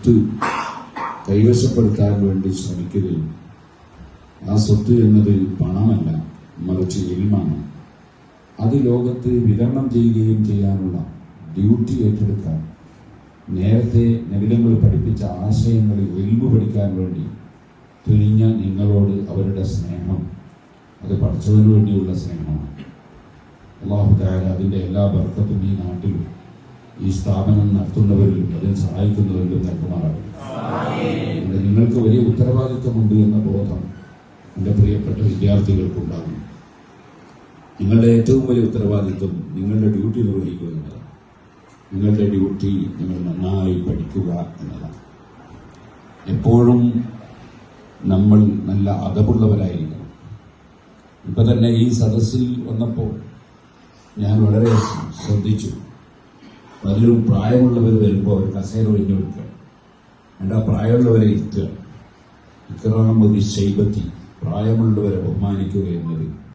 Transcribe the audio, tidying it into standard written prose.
സ്വത്ത് കൈവശപ്പെടുത്താൻ വേണ്ടി ശ്രമിക്കുകയും ആ സ്വത്ത് എന്നത് പണമല്ല, മറിച്ച് ഇൽമാണ്. അത് ലോകത്ത് വിതരണം ചെയ്യുകയും ചെയ്യാനുള്ള ഡ്യൂട്ടി ഏറ്റെടുക്കാൻ നേരത്തെ നബിതങ്ങൾ പഠിപ്പിച്ച ആശയങ്ങളിൽ ഇൽമു പഠിക്കാൻ വേണ്ടി തുനിഞ്ഞ നിങ്ങളോട് അവരുടെ സ്നേഹം അത് പഠിച്ചതിനു വേണ്ടിയുള്ള സ്നേഹമാണ്. അല്ലാഹു തആല അതിൻ്റെ എല്ലാ ബർക്കത്തും ഈ നാട്ടിലും ഈ സ്ഥാപനം നടത്തുന്നവരിലും അതിനെ സഹായിക്കുന്നവരിലും നൽകുമാറാകും. നിങ്ങൾക്ക് വലിയ ഉത്തരവാദിത്വമുണ്ട് എന്ന ബോധം എൻ്റെ പ്രിയപ്പെട്ട വിദ്യാർത്ഥികൾക്കുണ്ടാകും. നിങ്ങളുടെ ഏറ്റവും വലിയ ഉത്തരവാദിത്വം നിങ്ങളുടെ ഡ്യൂട്ടി നിർവഹിക്കുക എന്നതാണ്. നിങ്ങളുടെ ഡ്യൂട്ടി നിങ്ങൾ നന്നായി പഠിക്കുക എന്നതാണ്. എപ്പോഴും നമ്മൾ നല്ല അതവുള്ളവരായിരിക്കണം. ഇപ്പൊ തന്നെ ഈ സദസ്സിൽ വന്നപ്പോൾ ഞാൻ വളരെ ശ്രദ്ധിച്ചു. പലരും പ്രായമുള്ളവർ വരുമ്പോൾ അവർ കസേര ഒഴിഞ്ഞു കൊടുക്കുക, എൻ്റെ പ്രായമുള്ളവരെ ഇരുത്തുക. ഇക്റാമു ബിശ്ശൈബത്തി, പ്രായമുള്ളവരെ ബഹുമാനിക്കുക എന്നത്